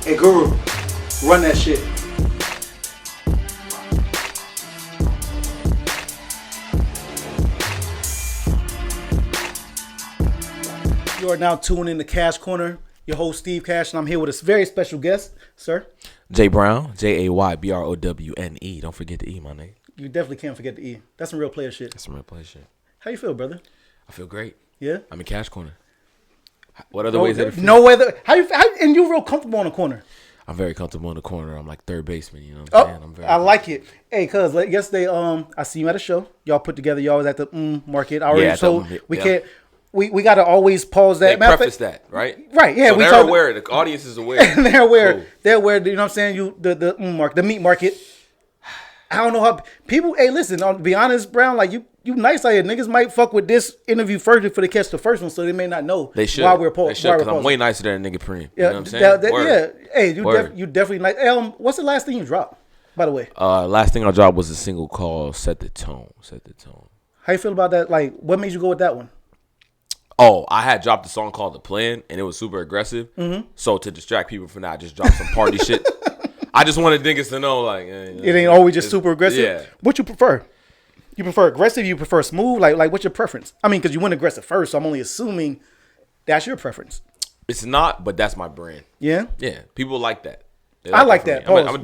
Hey, Guru, run that shit. You are now tuned in to Cash Corner. Your host, Steve Cash, and I'm here with a very special guest, sir. Jay Browne, Jaybrowne. Don't forget the E, my nigga. You definitely can't forget the E. That's some real player shit. That's some real player shit. How you feel, brother? I feel great. Yeah? I'm in Cash Corner. What other ways that it feel? No other. And you're real comfortable in the corner. I'm very comfortable in the corner. I'm like third baseman, you know what I'm saying? I'm very like it. Hey, cuz yesterday, I see you at a show. Y'all put together. Y'all was at the market. I already told we can't. We got to always pause that. They preface that, right? Right. Yeah. So they're aware. The audience is aware. They're aware. Cool. They're aware. You know what I'm saying? The meat market. I don't know how people. Hey, listen. To be honest, Brown, like you nice out here. Niggas might fuck with this interview first before they catch the first one, so they may not know. They should. Why we're pausing. They should, because I'm way nicer than a nigga Preem. Yeah, you know what I'm saying? Yeah. Hey, you definitely nice. What's the last thing you dropped? By the way. Last thing I dropped was a single called "Set the Tone." Set the Tone. How you feel about that? Like, what made you go with that one? Oh, I had dropped a song called "The Plan" and it was super aggressive. Mm-hmm. So to distract people from that, I just dropped some party shit. I just wanted niggas to know, like, it ain't always just super aggressive. Yeah. What you prefer? You prefer aggressive? You prefer smooth? Like what's your preference? I mean, because you went aggressive first, so I'm only assuming that's your preference. It's not, but that's my brand. Yeah. Yeah, people like that. I like that. I'm a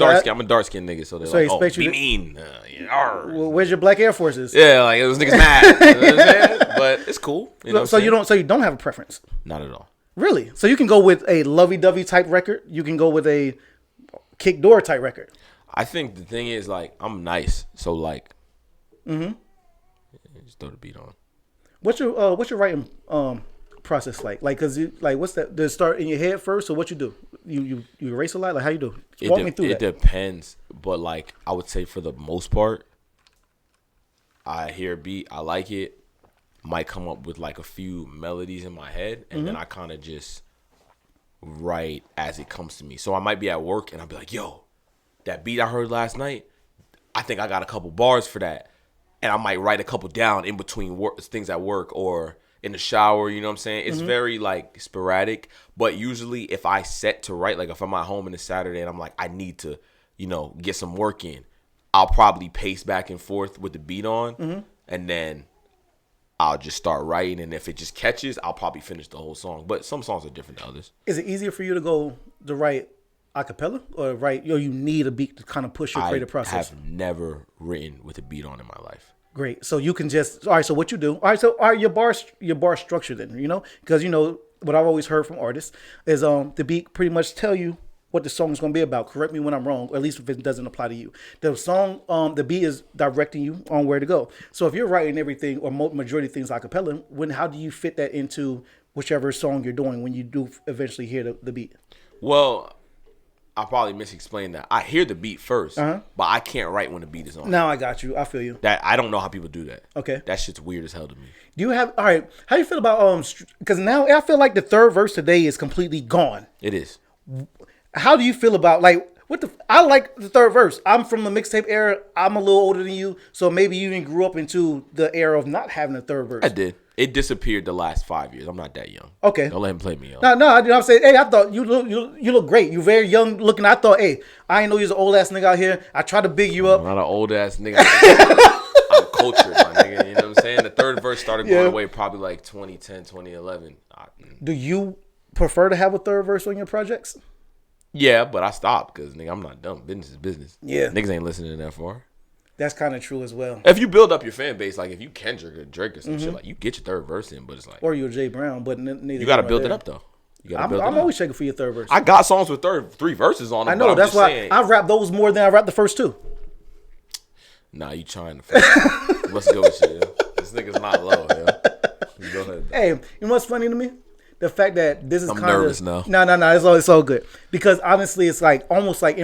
dark skinned nigga, so they're like, oh, be mean. Well, where's your black Air Forces? Yeah, like those niggas mad. You know what I'm saying? But it's cool. You know so you don't have a preference? Not at all. Really? So you can go with a lovey-dovey type record. You can go with a kick door type record. I think the thing is, like, I'm nice, so like, just throw the beat on. What's your writing process like? Like, cause what's that? Does it start in your head first, or what you do? You erase a lot? Like, how you do? Walk me through that. It depends, but like, I would say for the most part, I hear a beat, I like it, might come up with like a few melodies in my head, and then I kind of just write as it comes to me. So I might be at work and I'll be like, yo, that beat I heard last night, I think I got a couple bars for that. And I might write a couple down in between things at work or in the shower, you know what I'm saying? It's very like sporadic, but usually if I set to write, like if I'm at home and it's Saturday and I'm like, I need to, get some work in, I'll probably pace back and forth with the beat on and then I'll just start writing, and if it just catches, I'll probably finish the whole song. But some songs are different than others. Is it easier for you to write a cappella or write? You need a beat to kind of push your creative process. I have never written with a beat on in my life. Great. So you can just all right. So what you do? All right. Your bar structure then. Because what I've always heard from artists is the beat pretty much tell you what the song is going to be about. Correct me when I'm wrong, or at least if it doesn't apply to you. The song, the beat is directing you on where to go. So if you're writing everything or majority of things a cappella, how do you fit that into whichever song you're doing when you do eventually hear the beat? Well, I probably misexplained that. I hear the beat first, but I can't write when the beat is on. Now I got you. I feel you. That I don't know how people do that. Okay. That shit's weird as hell to me. Do you have, all right, how do you feel about, because now I feel like the third verse today is completely gone. It is. How do you feel about, like, I like the third verse. I'm from the mixtape era. I'm a little older than you, so maybe you even grew up into the era of not having a third verse. I did. It disappeared the last 5 years. I'm not that young. Okay. Don't let him play me young. No, I'm saying, hey, I thought you look great. You very young looking. I thought, hey, I ain't know you was an old ass nigga out here. I tried to big you up. I'm not an old ass nigga. I'm cultured, my nigga. You know what I'm saying? The third verse started going away probably like 2010, 2011. Do you prefer to have a third verse on your projects? Yeah, but I stopped because, nigga, I'm not dumb. Business is business. Yeah. Niggas ain't listening that far. That's kind of true as well. If you build up your fan base, like if you Kendrick or Drake or some shit, like you get your third verse in, but it's like... Or you're Jay Brown, but neither... You got to build it up, though. I'm always checking for your third verse. I got songs with three verses on them. I know, that's why I rap those more than I rap the first two. Nah, you trying to... Let's go with shit, yo. This nigga's not low, yo. Go ahead. Hey, you know what's funny to me? The fact that this is kind of nervous now. No, it's all good because honestly, it's like almost like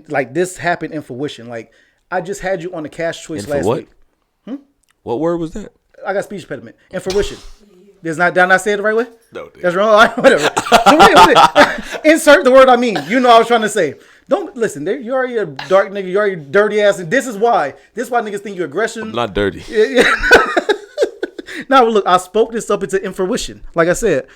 like this happened in fruition. Like I just had you on the Cash Choice last week. What word was that? I got speech impediment. In fruition. Did I not say it the right way? No, dude. That's wrong. All right, whatever. So wait. Insert the word I mean. You know what I was trying to say. Don't listen. You're already a dark nigga. You're already dirty ass, and this is why. This is why niggas think you're aggression. I'm not dirty. Now look, I spoke this up into fruition. Like I said.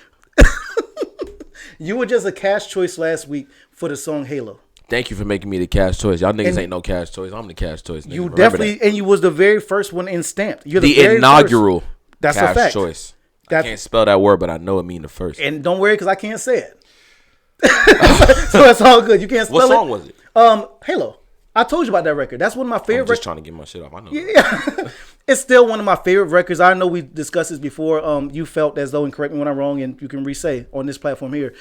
You were just a cash choice last week for the song Halo. Thank you for making me the cash choice. Y'all niggas And ain't no cash choice. I'm the cash choice. Nigga. You Remember definitely, that. and you was the very first one in stamped. You're the very inaugural first. That's cash a fact. choice. That's, I can't spell that word, but I know it mean the first. And don't worry, because I can't say it. So that's all good. You can't spell it. What song was it? Halo. I told you about that record. That's one of my favorite. I'm just trying to get my shit off. I know. Yeah. It's still one of my favorite records. I know we discussed this before. You felt as though, and correct me when I'm wrong, and you can re-say on this platform here,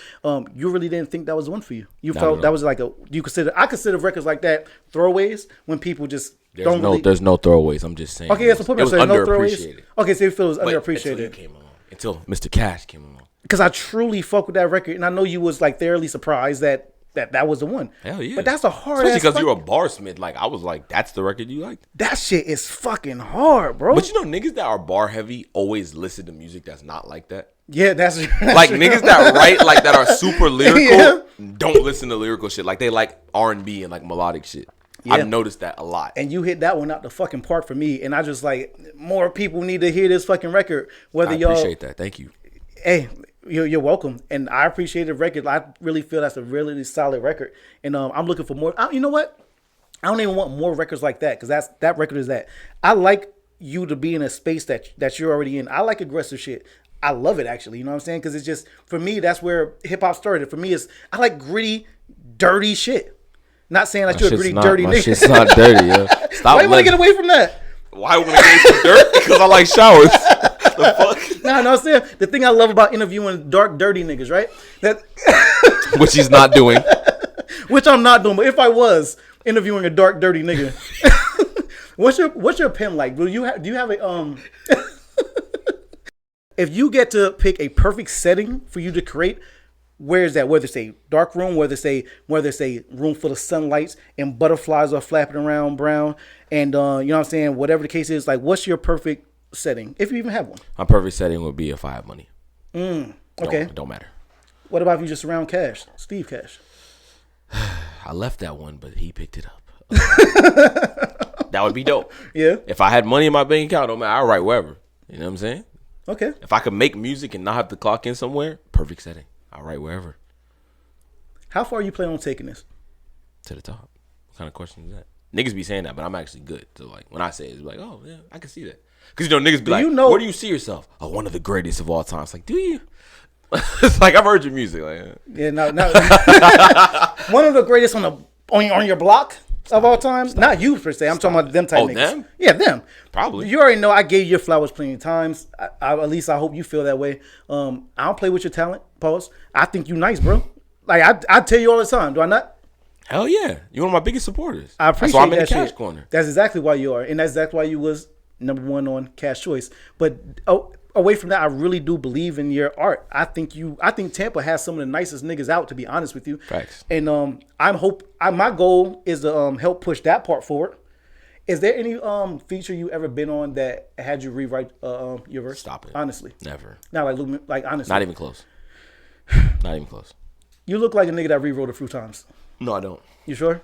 you really didn't think that was the one for you. You felt that was like I consider records like that throwaways when people just there's no throwaways. I'm just saying. Okay, that's what it was no throwaways. underappreciated. Okay, so you feel it was But underappreciated. until Mr. Cash came along. Because I truly fuck with that record, and I know you was like thoroughly surprised that was the one. Hell yeah. But that's a hard Especially ass. because you're a barsmith. Like, I was like, that's the record you liked? That shit is fucking hard, bro. But you know, niggas that are bar heavy always listen to music that's not like that. Yeah, that's Like, niggas that write, like, that are super lyrical, don't listen to lyrical shit. Like, they like R&B and, like, melodic shit. Yeah. I've noticed that a lot. And you hit that one out the fucking park for me. And I just like, more people need to hear this fucking record. Whether I appreciate that. Thank you. Hey, you're welcome. And I appreciate the record. I really feel that's a really solid record. And I'm looking for more. You know what? I don't even want more records like that, because that record is that. I like you to be in a space that you're already in. I like aggressive shit. I love it, actually. You know what I'm saying? Because it's just, for me, that's where hip hop started. For me, I like gritty, dirty shit. Not saying that you're a gritty, dirty nigga. My shit's not dirty, yo. Stop. Why you want to get away from that? Why would I get some dirt? Because I like showers. The fuck? No, I'm saying the thing I love about interviewing dark, dirty niggas, right? That which he's not doing. Which I'm not doing. But if I was interviewing a dark, dirty nigga, what's your pen like? Do you have a If you get to pick a perfect setting for you to create, where is that? Whether it's a dark room, whether it's a room full of sunlights and butterflies are flapping around Browne, and you know what I'm saying, whatever the case is, like, what's your perfect setting, if you even have one? My perfect setting would be if I have money. Okay. Don't matter. What about if you just surround Cash, Steve Cash? I left that one, but he picked it up. That would be dope. Yeah. If I had money in my bank account, don't matter. I'll write wherever. You know what I'm saying? Okay. If I could make music and not have to clock in somewhere, perfect setting. I'll write wherever. How far are you planning on taking this? To the top. What kind of question is that? Niggas be saying that, but I'm actually good. So, like, when I say it, it's like, oh, yeah, I can see that. Because, you know, niggas be like, where do you see yourself? Oh, one of the greatest of all time. It's like, do you? It's like, I've heard your music. Like, yeah, no. One of the greatest on your block of all time. Not you, per se. I'm talking about them type niggas. Them? Yeah, them. Probably. You already know I gave you your flowers plenty of times. At least I hope you feel that way. I don't play with your talent, pause. I think you nice, bro. Like, I tell you all the time. Do I not? Hell yeah. You're one of my biggest supporters. I appreciate that. That's why I'm in the Cash Cash Corner. That's exactly why you are. And that's exactly why you was number one on Cash Choice. But away from that, I really do believe in your art. I think Tampa has some of the nicest niggas out, to be honest with you. Facts. And my goal is to help push that part forward. Is there any feature you ever been on that had you rewrite your verse? Stop it. Honestly. Never. Not like honestly. Not even close. Not even close. You look like a nigga that rewrote a few times. No, I don't. You sure?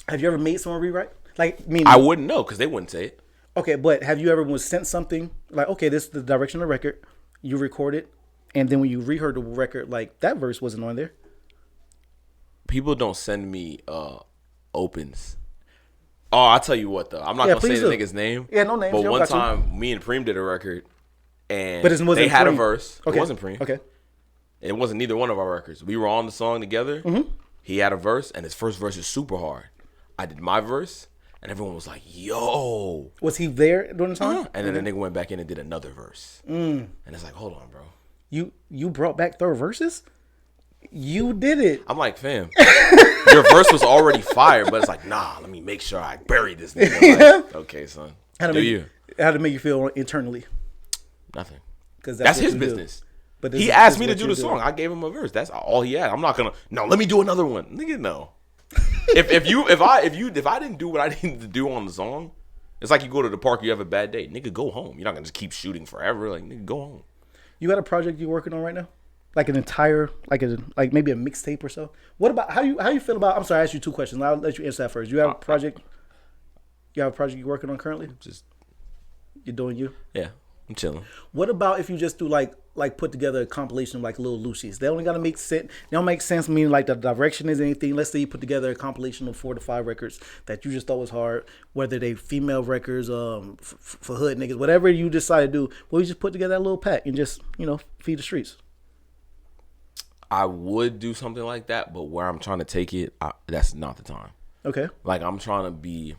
Have you ever made someone rewrite? Like, I wouldn't know because they wouldn't say it. Okay, but have you ever was sent something like, okay, this is the direction of the record, you record it, and then when you reheard the record, like, that verse wasn't on there? People don't send me opens. Oh, I'll tell you what, though. I'm not going to say the nigga's name. Yeah, no names. But one time, me and Preem did a record, and they had Preem. a verse. Okay. It wasn't Preem. Okay. It wasn't neither one of our records. We were on the song together. Mm-hmm. He had a verse, and his first verse is super hard. I did my verse, and everyone was like, yo. Was he there during the time? And then the nigga went back in and did another verse. And it's like, hold on, bro. You brought back third verses? You did it. I'm like, fam, your verse was already fire, but it's like, nah, let me make sure I bury this nigga. Like, okay, son. How to make you feel internally? Nothing. Because that's his business. But he asked me to do the song. I gave him a verse. That's all he had. I'm not gonna. No, let me do another one, nigga. No. if I didn't do what I needed to do on the song, it's like you go to the park, you have a bad day, nigga. Go home. You're not gonna just keep shooting forever. Like, nigga, go home. You got a project you're working on right now? Like an entire, like maybe a mixtape or so. What about how you feel about? I'm sorry, I asked you two questions. I'll let you answer that first. You have a project. You have a project you're working on currently? Just you're doing you. Yeah. I'm chilling. What about if you just do like put together a compilation of like little Lucy's? They only gotta make sense. They don't make sense. Meaning like the direction is anything. Let's say you put together a compilation of 4 to 5 records that you just thought was hard, whether they female records, for hood niggas, whatever you decide to do. Well, you just put together that little pack and just feed the streets. I would do something like that, but where I'm trying to take it, that's not the time. Okay. Like I'm trying to blow.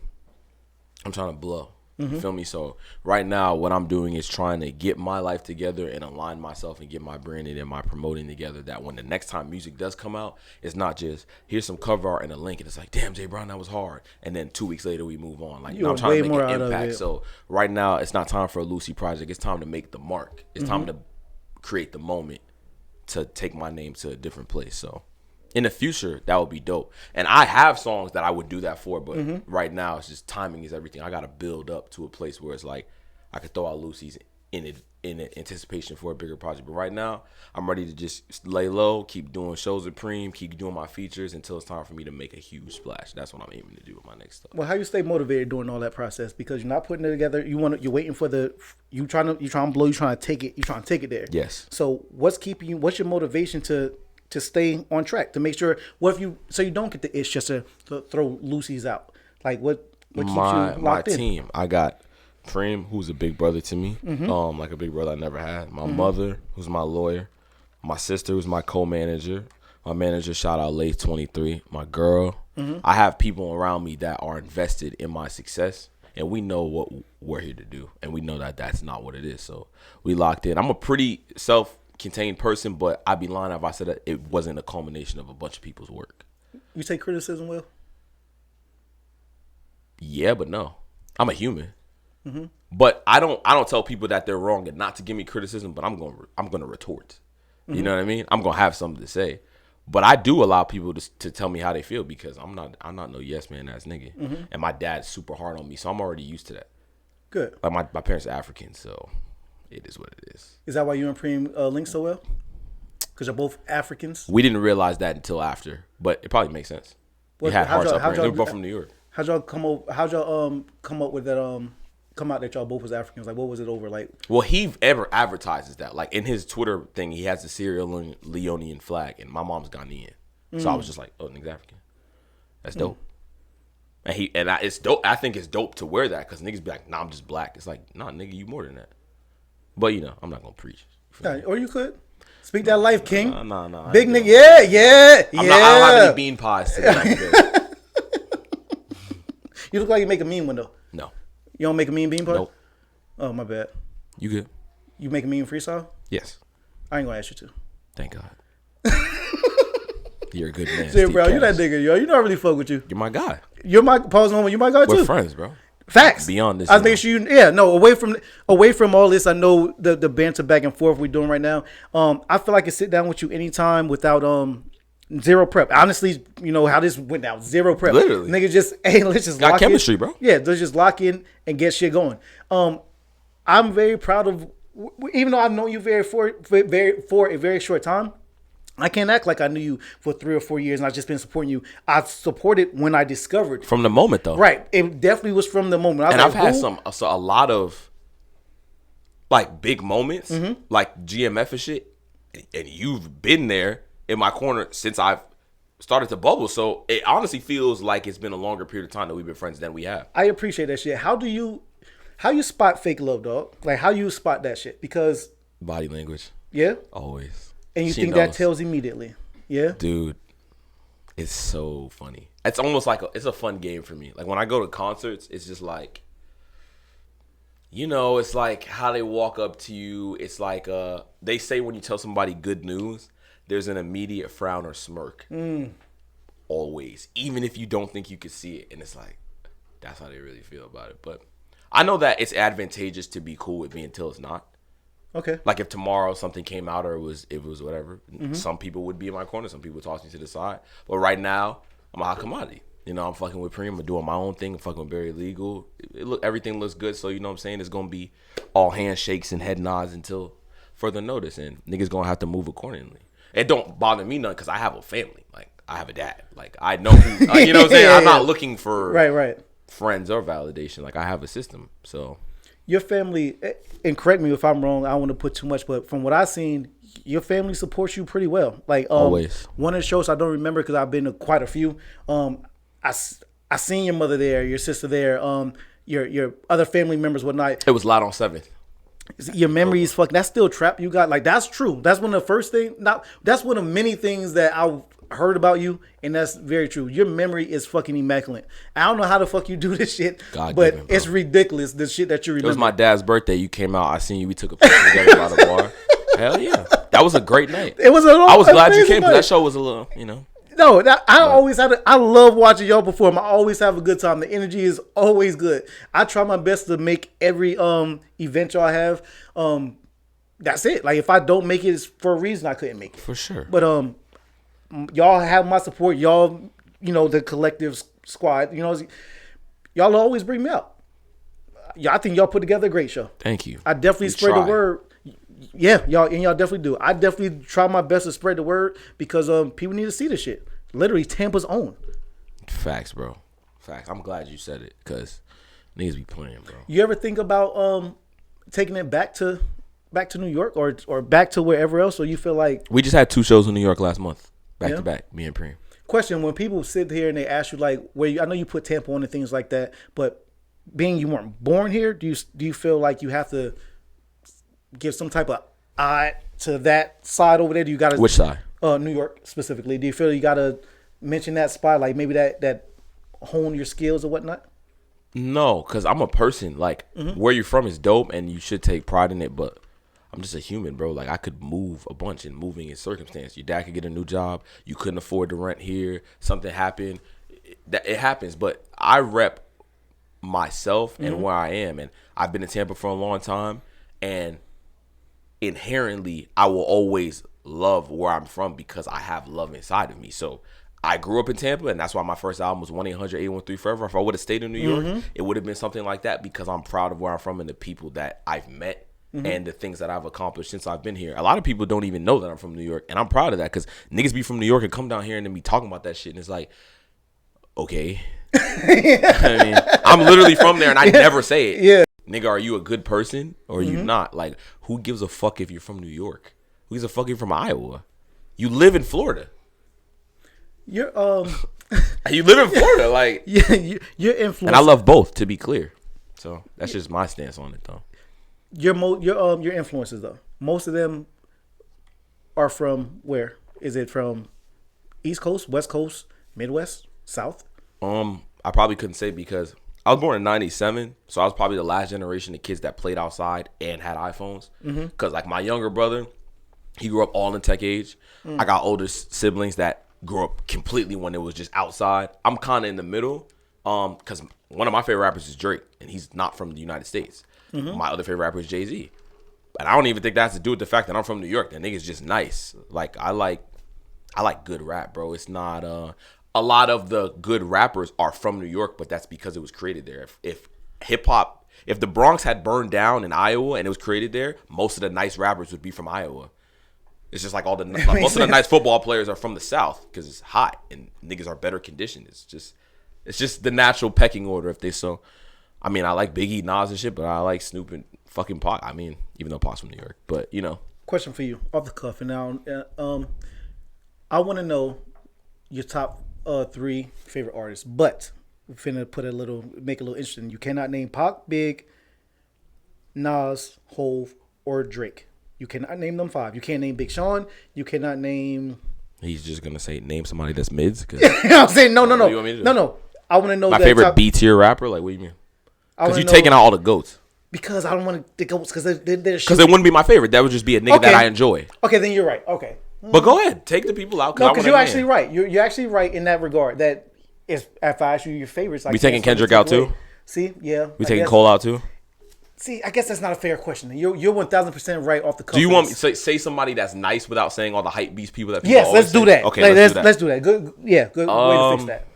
You feel me? So right now, what I'm doing is trying to get my life together and align myself and get my branding and my promoting together. That when the next time music does come out, it's not just here's some cover art and a link, and it's like, damn, Jay Browne, that was hard. And then 2 weeks later, we move on. Like I'm trying to make an impact. So right now, it's not time for a Lucy project. It's time to make the mark. It's time to create the moment to take my name to a different place. So in the future, that would be dope. And I have songs that I would do that for, but right now it's just timing is everything. I got to build up to a place where it's like I could throw out Lucy's in anticipation for a bigger project. But right now, I'm ready to just lay low, keep doing shows with Preem, keep doing my features until it's time for me to make a huge splash. That's what I'm aiming to do with my next stuff. Well, how you stay motivated during all that process? Because you're not putting it together. You're waiting for you trying to blow. You trying to take it there. Yes. So what's keeping you? What's your motivation to stay on track, to make sure so you don't get the itch just to throw Lucy's out? Like what keeps you locked in? My team, I got Preem, who's a big brother to me, like a big brother I never had. My mother, who's my lawyer. My sister, who's my co-manager. My manager, shout out Late 23. My girl. I have people around me that are invested in my success, and we know what we're here to do, and we know that that's not what it is. So we locked in. I'm a pretty self-contained person, but I'd be lying if I said that it wasn't a culmination of a bunch of people's work. You take criticism well? Yeah, but no. I'm a human. But I don't tell people that they're wrong and not to give me criticism, but I'm gonna retort. You know what I mean? I'm gonna have something to say. But I do allow people to tell me how they feel, because I'm not no yes man ass nigga. And my dad's super hard on me, so I'm already used to that. Good. Like my parents are African, so it is what it is. Is that why you and Preem link so well? Because you're both Africans? We didn't realize that until after, but it probably makes sense. We had hearts up. They were both from New York. How'd y'all come up with that come out that y'all both was Africans? Like, what was it over? Like, well, he ever advertises that. Like in his Twitter thing, he has the Sierra Leonean flag, and my mom's Ghanaian, so I was just like, oh, nigga's African. That's dope. And it's dope. I think it's dope to wear that, because niggas be like, nah, I'm just black. It's like, nah, nigga, you more than that. But I'm not gonna preach. Yeah, or you could speak that life, King. Nah. Big nigga, yeah. I don't have any bean pies today. You look like you make a mean one though. No. You don't make a mean bean pie? Nope. Oh, my bad. You good? You make a mean freestyle? Yes. I ain't gonna ask you to. Thank God. You're a good man. See, bro, you that nigga, yo. You know I really fuck with you. You're my guy. You're my pause moment. You my guy too. We're friends, bro. Facts. Beyond this, I was making sure away from all this. I know the banter back and forth we're doing right now. I feel like I can sit down with you anytime without zero prep. Honestly, you know how this went down. Zero prep. Literally. Nigga just, hey, let's just got lock chemistry, in. bro. Yeah, let's just lock in and get shit going. I'm very proud of, even though I've known you for a very short time, I can't act like I knew you for 3 or 4 years and I've just been supporting you. I've supported when I discovered. From the moment, though. Right. It definitely was from the moment. And I've had a lot of, like, big moments, like GMF and shit, and you've been there in my corner since I've started to bubble. So it honestly feels like it's been a longer period of time that we've been friends than we have. I appreciate that shit. How you spot fake love, dog? Like, how you spot that shit? Because body language. Yeah? Always. And you think that tells immediately. Yeah? Dude, it's so funny. It's almost like it's a fun game for me. Like when I go to concerts, it's just like, it's like how they walk up to you. It's like they say when you tell somebody good news, there's an immediate frown or smirk. Always. Even if you don't think you could see it. And it's like, that's how they really feel about it. But I know that it's advantageous to be cool with me until it's not. Okay. Like if tomorrow something came out or it was whatever, some people would be in my corner, some people would toss me to the side. But right now, I'm a hot commodity. I'm fucking with Preem, I'm doing my own thing, I'm fucking with Barry Legal. Everything looks good, so you know what I'm saying? It's gonna be all handshakes and head nods until further notice, and niggas gonna have to move accordingly. It don't bother me none because I have a family. Like I have a dad. Like I know who, you know what I'm saying? I'm not looking for right friends or validation. Like I have a system, so. your family, and correct me if I'm wrong, I don't want to put too much, but from what I've seen, your family supports you pretty well. Like Always. one of the shows I don't remember because I've been to quite a few. I seen your mother there, your sister there, your other family members whatnot. It was Loud on 7th. Your memory is fucking. That's still trap you got. Like that's true. That's one of the first things. Not that's one of many things that I heard about you, and that's very true. Your memory is fucking immaculate. I don't know how the fuck you do this shit, God but given, bro. it's ridiculous. The shit that you remember. It was my dad's birthday. You came out. I seen you. We took a picture together by the bar. Hell yeah, that was a great night. It was. I was glad you came because that show was a little, you know. No, always had. I love watching y'all perform. I always have a good time. The energy is always good. I try my best to make every event y'all have. That's it. Like if I don't make it, it's for a reason I couldn't make it. For sure. But y'all have my support. Y'all, the collective squad. Y'all always bring me out. I think y'all put together a great show. Thank you. I definitely spread the word. Yeah, y'all definitely do. I definitely try my best to spread the word because people need to see this shit. Literally Tampa's own. Facts, bro. Facts. I'm glad you said it because niggas be playing, bro. You ever think about taking it back to New York or back to wherever else? Or you feel like we just had 2 shows in New York last month, back to back, me and Preem. Question: when people sit here and they ask you like, I know you put Tampa on and things like that, but being you weren't born here, do you feel like you have to give some type of eye to that side over there? Do you got to which side? New York specifically. Do you feel you got to mention that spot, like maybe that hone your skills or whatnot? No, because I'm a person. Like where you're from is dope, and you should take pride in it. But I'm just a human, bro. Like I could move a bunch, and moving is circumstance. Your dad could get a new job. You couldn't afford the rent here. Something happened. It happens. But I rep myself and where I am, and I've been in Tampa for a long time, and inherently I will always love where I'm from because I have love inside of me. So I grew up in Tampa, and that's why my first album was 1-800-813 Forever. If I would have stayed in New York, it would have been something like that because I'm proud of where I'm from and the people that I've met and the things that I've accomplished since I've been here. A lot of people don't even know that I'm from New York, and I'm proud of that because niggas be from New York and come down here and then be talking about that shit, and it's like, okay. I mean, I'm literally from there, and I never say it. Yeah. Nigga, are you a good person or are you not? Like, who gives a fuck if you're from New York? Who gives a fuck if you're from Iowa? You live in Florida. You're You live in Florida, like you're influenced. And I love both, to be clear. So that's just my stance on it, though. Your influences though. Most of them are from where? Is it from East Coast, West Coast, Midwest, South? I probably couldn't say because I was born in 97, so I was probably the last generation of kids that played outside and had iPhones. Because like my younger brother, he grew up all in tech age. I got older siblings that grew up completely when it was just outside. I'm kind of in the middle because one of my favorite rappers is Drake, and he's not from the United States. My other favorite rapper is Jay-Z. But I don't even think that has to do with the fact that I'm from New York. That nigga's just nice. Like I like good rap, bro. It's not a lot of the good rappers are from New York, but that's because it was created there. If hip hop, if the Bronx had burned down in Iowa and it was created there, most of the nice rappers would be from Iowa. It's just like most of the nice football players are from the South because it's hot and niggas are better conditioned. It's just the natural pecking order if they so. I mean, I like Biggie, Nas and shit, but I like Snoop and fucking Pac. I mean, even though Pac's from New York, but you know. Question for you, off the cuff, and now, I want to know your top 3 favorite artists, but we're finna make it a little interesting. You cannot name Pac, Big, Nas, Hove, or Drake. You cannot name them 5. You can't name Big Sean. You cannot name. He's just gonna say name somebody that's mids. I'm saying no. I want to know my favorite B tier rapper. Like, what do you mean? Because you're taking out all the goats. Because I don't want the goats because they're because it wouldn't be my favorite. That would just be a nigga that I enjoy. Okay, then you're right. Okay. But go ahead, take the people out. No, because you're actually right. You're actually right in that regard. That if I ask you your favorites, we taking Kendrick out too. See, yeah. We taking Cole out too. See, I guess that's not a fair question. You're 1,000% right off the cuff. Do you want me to say somebody that's nice without saying all the hype beast people that? Yes, let's do that. Okay, let's do that. Good, yeah, good way to fix that.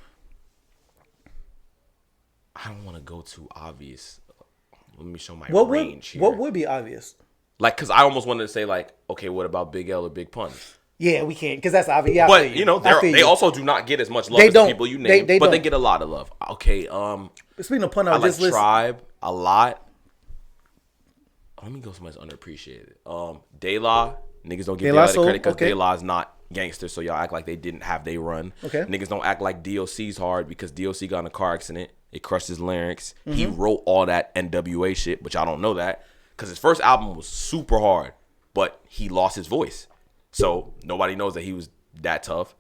I don't want to go too obvious. Let me show my range here. What would be obvious? Like, because I almost wanted to say, like, okay, what about Big L or Big Pun? Yeah, we can't, because that's obvious. Yeah, but, you know, they also do not get as much love as the people you name, they get a lot of love. Okay, speaking of Pun, I like Tribe a lot. let me go somewhere that's underappreciated. De La. Niggas don't give De De La La the Soul, credit because okay. De La's not gangster, so y'all act like they didn't have their run. Okay. Niggas don't act like DOC's hard because DOC got in a car accident. It crushed his larynx. Mm-hmm. He wrote all that NWA shit, but y'all don't know that because his first album was super hard, but he lost his voice. So nobody knows that he was that tough.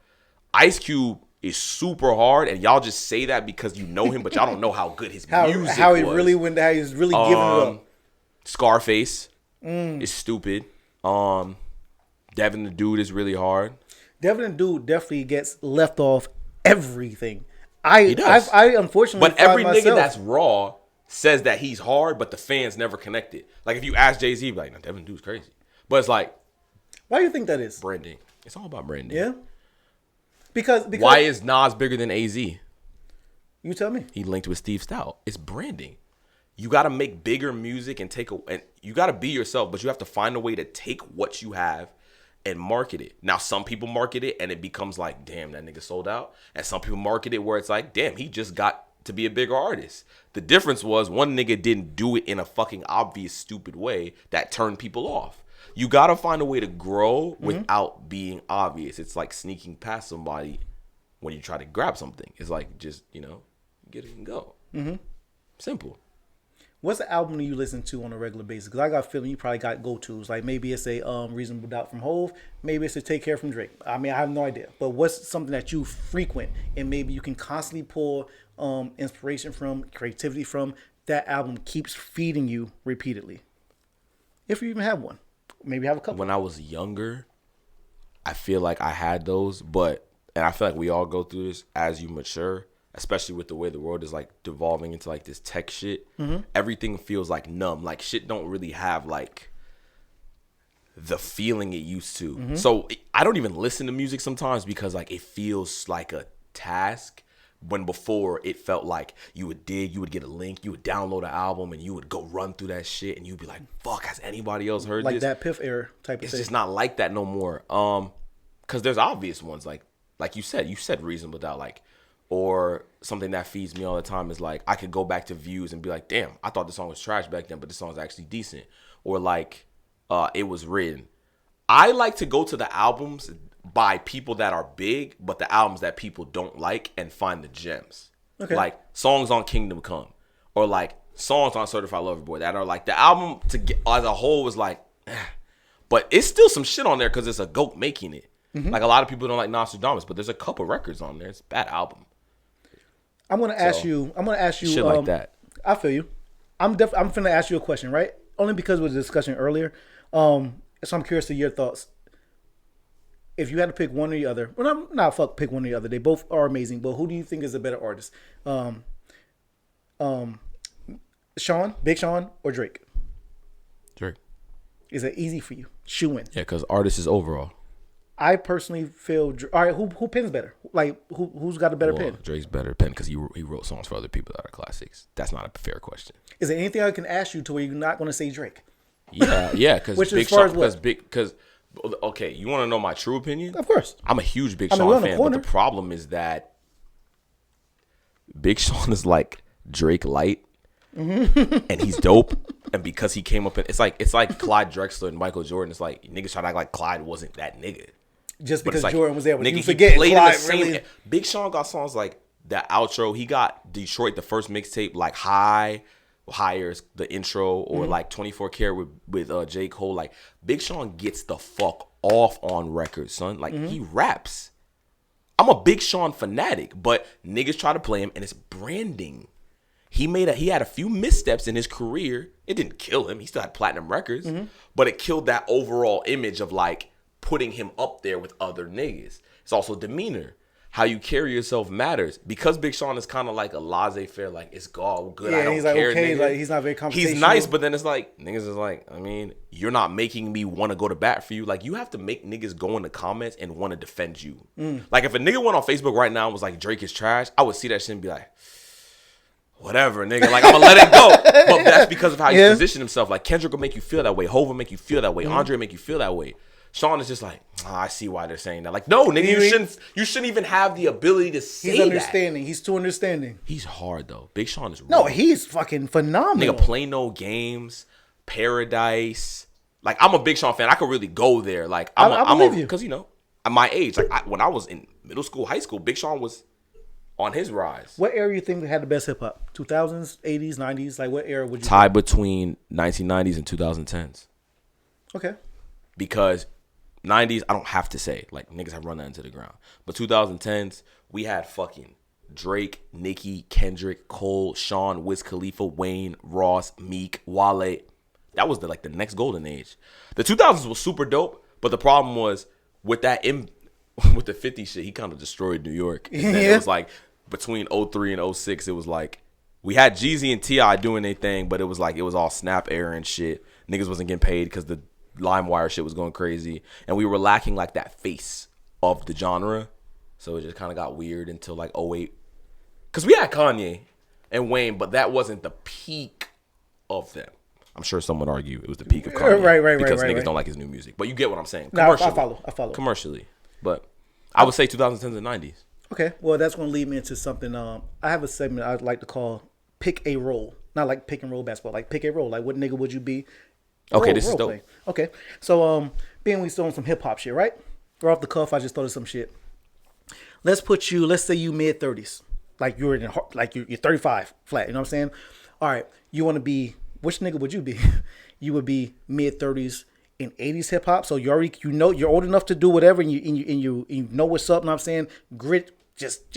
Ice Cube is super hard, and y'all just say that because you know him, but y'all don't know how good his music was. How he really went, how he's really giving it up. Scarface is stupid. Devin the Dude is really hard. Devin the Dude definitely gets left off everything. I unfortunately, but every find nigga myself, that's raw says that he's hard, but the fans never connect it. Like if you ask Jay-Z, like, no, Devin the Dude's crazy. But it's like, why do you think that is? branding. It's all about branding. Yeah. Because why is Nas bigger than AZ? You tell me. He linked with Steve Stout. It's branding. You got to make bigger music and and you got to be yourself, but you have to find a way to take what you have and market it. Now, some people market it and it becomes like, damn, that nigga sold out. And some people market it where it's like, damn, he just got to be a bigger artist. The difference was one nigga didn't do it in a fucking obvious, stupid way that turned people off. You got to find a way to grow without being obvious. It's like sneaking past somebody when you try to grab something. It's like just, get it and go. Simple. What's the album you listen to on a regular basis? Because I got a feeling you probably got go-tos. Like maybe it's a Reasonable Doubt from Hove. Maybe it's a Take Care from Drake. I mean, I have no idea. But what's something that you frequent and maybe you can constantly pull inspiration from, creativity from, that album keeps feeding you repeatedly? If you even have one. Maybe have a couple. When I was younger, I feel like I had those. And I feel like we all go through this as you mature. Especially with the way the world is like devolving into like this tech shit. Everything feels like numb. Like shit don't really have like the feeling it used to. So I don't even listen to music sometimes because like it feels like a task. When before it felt like you would get a link, you would download an album and you would go run through that shit and you'd be like, fuck, has anybody else heard like this? that Piff era type of It's thing. just not like that no more. Cause there's obvious ones like you said Reasonable Doubt, like, or something that feeds me all the time is like I could go back to Views and be like, damn, I thought the song was trash back then, but this song's actually decent. Or like It Was Written. I like to go to the albums by people that are big, but the albums that people don't like and find the gems. Okay. Like songs on Kingdom Come or like songs on Certified Lover Boy that are like the album to get as a whole was like, but it's still some shit on there because it's a GOAT making it. Like a lot of people don't like Nostradamus, but there's a couple records on there. It's a bad album. I'm gonna ask you. Shit like that. I feel you. I'm finna ask you a question, right? Only because we were discussing earlier. So I'm curious to your thoughts. If you had to pick one or the other, well, pick one or the other. They both are amazing, but who do you think is a better artist? Big Sean, or Drake? Drake. Is it easy for you? Shoe in. Yeah, because artist is overall. I personally feel. All right, who pins better? Like who's got a better pen? Drake's better pen because he wrote songs for other people that are classics. That's not a fair question. Is there anything I can ask you to where you're not going to say Drake? Yeah, because Which Big as far Sean, as what? Okay, you want to know my true opinion? Of course. I'm a huge Big we're Sean on the fan, but corner. the problem is that Big Sean is like Drake light, and he's dope. And because he came up, it's like Clyde Drexler and Michael Jordan. It's like niggas try to act like Clyde wasn't that nigga. Just But because it's like, Jordan was there, but nigga, you forget he played Clyde in the same. really. Big Sean got songs like that outro. He got Detroit, the first mixtape, like Higher's the intro, or like 24 Karat with J. Cole. Like Big Sean gets the fuck off on records, son. Like he raps. I'm a Big Sean fanatic, but niggas try to play him, and it's branding. He had a few missteps in his career. It didn't kill him. He still had platinum records, but it killed that overall image of like putting him up there with other niggas. It's also demeanor. How you carry yourself matters. Because Big Sean is kind of like a laissez-faire, like it's all good. Yeah, I don't he's like care, okay, nigga. like he's not very conversational. He's nice, but then it's like niggas is like, I mean, you're not making me want to go to bat for you. Like you have to make niggas go in the comments and want to defend you. Like if a nigga went on Facebook right now and was like Drake is trash, I would see that shit and be like, whatever, nigga. Like I'm gonna let it go. But that's because of how he positioned himself. Like Kendrick will make you feel that way. Hov will make you feel that way. Andre will make you feel that way. Sean is just like, I see why they're saying that. Like, no, nigga, you shouldn't even have the ability to say He's understanding. that. He's too understanding. He's hard though. Big Sean is No, real. he's fucking phenomenal. Nigga, play no games. Paradise. Like, I'm a Big Sean fan. I could really go there. Like, I believe you. Because, you know, at my age, like, when I was in middle school, high school, Big Sean was on his rise. What era you think had the best hip hop? 2000s, 80s, 90s? Like, what era would you Tied between 1990s and 2010s. Okay. Because 90s, I don't have to say. Like, niggas have run that into the ground. But 2010s, we had fucking Drake, Nicki, Kendrick, Cole, Sean, Wiz Khalifa, Wayne, Ross, Meek, Wale. That was the next golden age. The 2000s was super dope, but the problem was with with the 50 shit, he kind of destroyed New York. And then it was like between 03 and 06, it was like we had Jeezy and T.I. doing their thing, but it was like it was all snap era and shit. Niggas wasn't getting paid because the LimeWire shit was going crazy, and we were lacking like that face of the genre. So it just kind of got weird until like 08. Because we had Kanye and Wayne, but that wasn't the peak of them. I'm sure some would argue it was the peak of Kanye. Right. Because niggas right. don't like his new music. But you get what I'm saying. No, I follow. Commercially. But I would say 2010s and 90s. Okay. Well, that's going to lead me into something. I have a segment I'd like to call Pick a Role. Not like pick and roll basketball. Like pick a role. Like what nigga would you be? Okay, this is dope. Play. Okay. So, being we still on some hip hop shit, right? Right off the cuff, I just thought of some shit. Let's say you mid 30s. Like you're you're 35 flat. You know what I'm saying? All right. You want to be, which nigga would you be? You would be mid 30s in 80s hip hop. So you're old enough to do whatever, and you know what's up. You know what I'm saying? Grit, just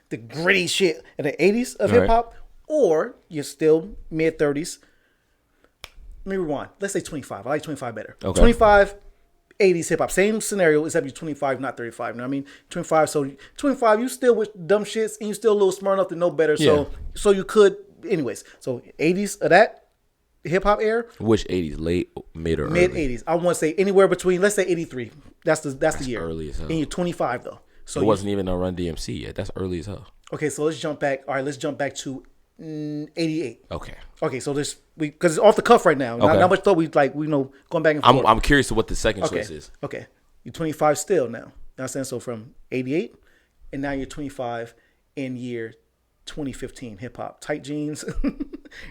the gritty shit in the 80s of hip hop, or you're still mid 30s. Let me rewind. Let's say 25. I like 25 better. Okay. 25, 80s hip hop. Same scenario, except you're 25, not 35. You know what I mean? 25. So 25, you still with dumb shits, and you still a little smart enough to know better. Yeah. So you could, anyways. So 80s of that hip hop era. Which 80s? Late, mid, or mid early? 80s. I want to say anywhere between. Let's say 83. That's the year. Early as hell. And you're 25 though. So it wasn't even a Run DMC yet. That's early as hell. Okay, so let's jump back. All right, let's jump back to 88. Okay, so this because it's off the cuff right now. Not much thought we going back and forth. I'm curious to what the second choice is. Okay, you're 25 still now. You know what I'm saying? So from 88, and now you're 25 in year 2015 hip hop. Tight jeans. You know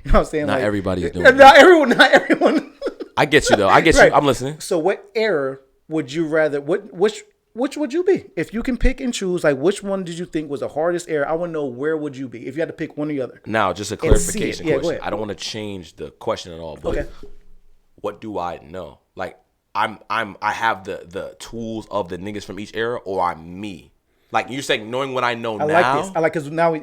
what I'm saying? Not everybody's doing it. Not everyone. I get you though. I get you. I'm listening. So what era would you rather? Which would you be? If you can pick and choose, like which one did you think was the hardest era? I want to know where would you be if you had to pick one or the other. Now, just a clarification question. Go ahead. I don't want to change the question at all, but what do I know? Like I have the tools of the niggas from each era, or I'm me. Like you're saying, knowing what I know now. I like because now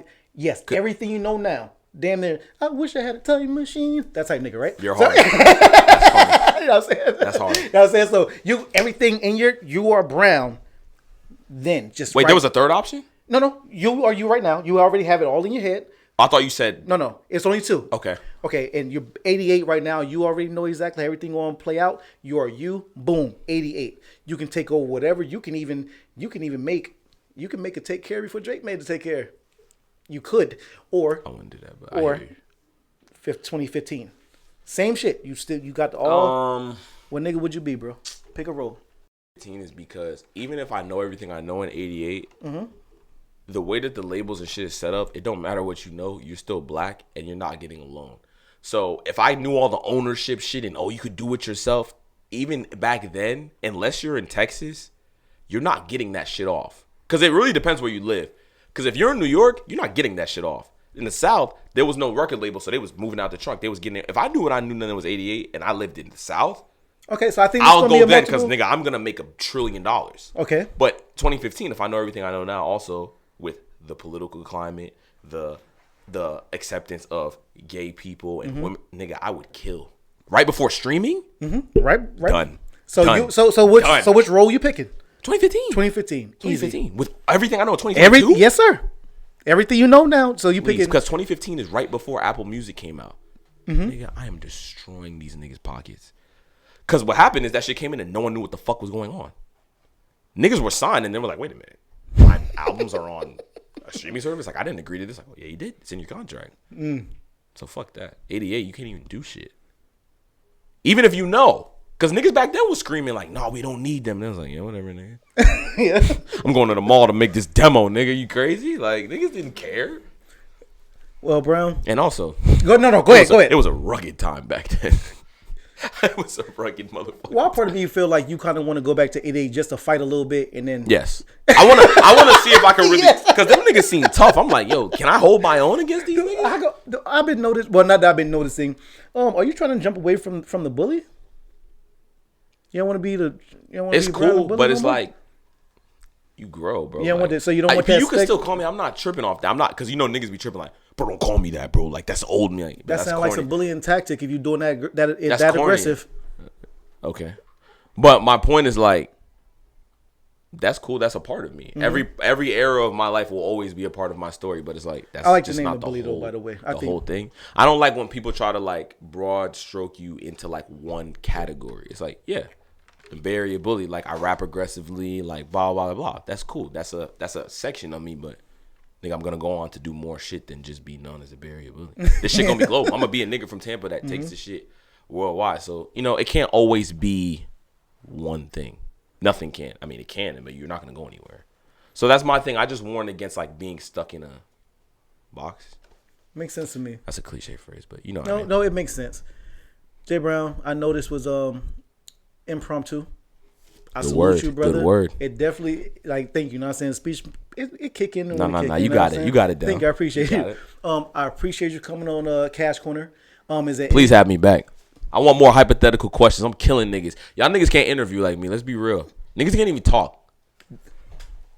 everything you know now. Damn near. I wish I had a time machine. That's how nigga, right? You're hard. That's hard. You know what I'm saying? That's hard. You know what I'm saying? So everything in you are Browne. Then just wait. There was a third option? No. You right now. You already have it all in your head. I thought you said no. It's only two. Okay. And you're 88 right now. You already know exactly how everything going to play out. You are you. Boom. 88. You can take over whatever. You can even make. You can make a take care before Drake made to take care. You could, or I wouldn't do that, but or I hear you. 2015, same shit. You got all. What nigga would you be, bro? Pick a role. 15 is because even if I know everything I know in 88, the way that the labels and shit is set up, it don't matter what you know. You're still black and you're not getting a loan. So if I knew all the ownership shit and you could do it yourself, even back then, unless you're in Texas, you're not getting that shit off. Because it really depends where you live. Because if you're in New York, you're not getting that shit off. In the South, there was no record label, so they was moving out the trunk. They was getting it. If I knew what I knew then it was 88 and I lived in the South, okay, so I think I'll go then because, nigga, I'm going to make $1 trillion. Okay. But 2015, if I know everything I know now, also with the political climate, the acceptance of gay people and women, nigga, I would kill. Right before streaming? Right. Done. So Done. So which role you picking? 2015. Easy. With everything I know, 2022? Yes, sir. Everything you know now. So you picking. Because 2015 is right before Apple Music came out. Nigga, I am destroying these niggas' pockets. Because what happened is that shit came in and no one knew what the fuck was going on. Niggas were signed and they were like, wait a minute. My albums are on a streaming service? Like, I didn't agree to this. Like, yeah, you did. It's in your contract. So fuck that. 88, you can't even do shit. Even if you know. Because niggas back then was screaming like, no, we don't need them. And I was like, yeah, whatever, nigga. Yeah. I'm going to the mall to make this demo, nigga. You crazy? Like, niggas didn't care. Well, Browne. And also. Go ahead. It was a rugged time back then. I was a rugged motherfucker. Why part of me feel like you kind of want to go back to 8A just to fight a little bit and then Yes, I wanna see if I can really, because them niggas seem tough. I'm like, yo, can I hold my own against these niggas? I've been noticing. Well, not that I've been noticing. Are you trying to jump away from the bully? You don't want to be the. You don't want It's to be Browne cool, bully but no it's more? like you grow, bro. You don't like, want that. So you don't want that. You can still call me. I'm not tripping off that. I'm not, because you know niggas be tripping like, bro, don't call me that, bro. Like that's old me. Like, That sounds like some bullying tactic if you're doing that. That is That's that corny. aggressive. Okay, but my point is like, that's cool. That's a part of me. Every era of my life will always be a part of my story. But it's like that's I like just the name not of bully whole, though. By the way, the whole thing. I don't like when people try to like broad stroke you into like one category. It's like, yeah, the Bay Area bully. Like I rap aggressively. Like blah blah blah. That's cool. That's a section of me. But I think I'm gonna go on to do more shit than just be known as a Bay Area bully. This shit gonna be global. I'm gonna be a nigga from Tampa that takes the shit worldwide. So it can't always be one thing. Nothing can. I mean, it can, but you're not going to go anywhere. So that's my thing. I just warn against like being stuck in a box. Makes sense to me. That's a cliche phrase, but you know. No, what I mean. no, it makes sense. Jay Browne, I know this was impromptu. I salute you, brother. Good word. It definitely thank you. Know what I'm saying? Speech it kick in. No. You got it. You got it down. Thank you. I appreciate it. it. I appreciate you coming on Cash Corner. Please have me back. I want more hypothetical questions. I'm killing niggas. Y'all niggas can't interview like me. Let's be real. Niggas can't even talk.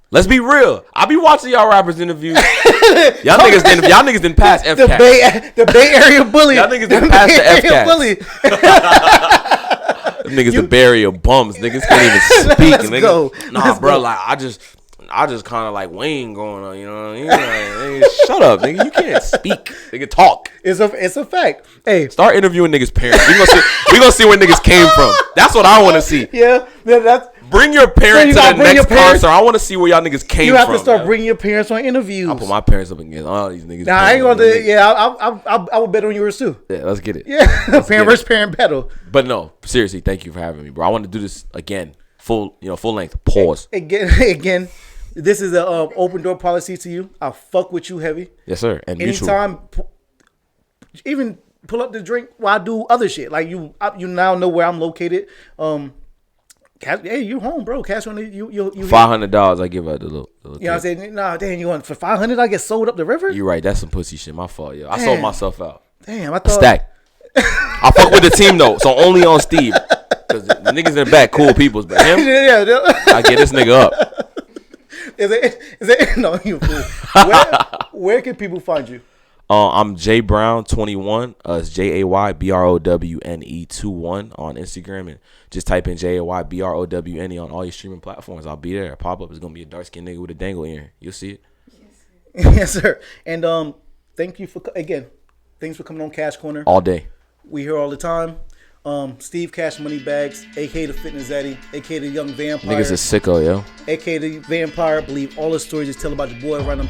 Let's be real. I be watching y'all rappers interviews. Y'all niggas didn't pass FCAT. The Bay Area bully. Y'all niggas didn't pass the FCAT. Bully. Niggas the Bay Area bums. Niggas can't even speak. Let's go. Nah, bro. Like I just kind of like Wayne going on, you know what I mean? Like, nigga, shut up, nigga. You can't speak. Nigga, talk. It's a fact. Hey, start interviewing niggas' parents. We gonna see where niggas came from. That's what I want to see. Yeah, that's. Bring your parents to the next concert. I want to see where y'all niggas came from. You have to start bringing your parents on interviews. I'll put my parents up against all these niggas. Nah, I ain't gonna do it. Yeah, I would bet on yours too. Yeah, let's get it. Yeah, parent versus parent battle. But no, seriously, thank you for having me, bro. I want to do this again, full length. Pause. Again. This is a open door policy to you. I fuck with you heavy. Yes, sir. And anytime, even pull up the drink while I do other shit. Like you now know where I'm located. Hey, you home, bro? Cash on you. $500. I give out the little. You know what I'm saying? Nah, damn, you want for $500? I get sold up the river. You right. That's some pussy shit. My fault, yo. I sold myself out. Damn, I thought stack. I fuck with the team though, so only on Steve. Because the niggas in the back, cool peoples, but him, I get this nigga up. Is it? No, you fool. Where can people find you? I'm Jay Browne 21. It's JAYBROWNE 21 on Instagram, and just type in JAYBROWNE on all your streaming platforms. I'll be there. Pop up is gonna be a dark skinned nigga with a dangle ear. You'll see it. Yes, sir. And thank you thanks for coming on Cash Corner all day. We here all the time. Steve Cash Money Bags, aka the Fitness Zaddy, aka the Young Vampire. Niggas a sicko, yo. Aka the Vampire. Believe all the stories just tell about your boy around the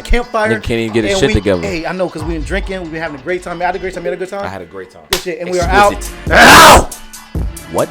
campfire. Nigga can't even get his shit together. Hey, I know, because we been drinking, we been having a great time. I had a great time. You had a good time? I had a great time. Good shit. And we are out. What?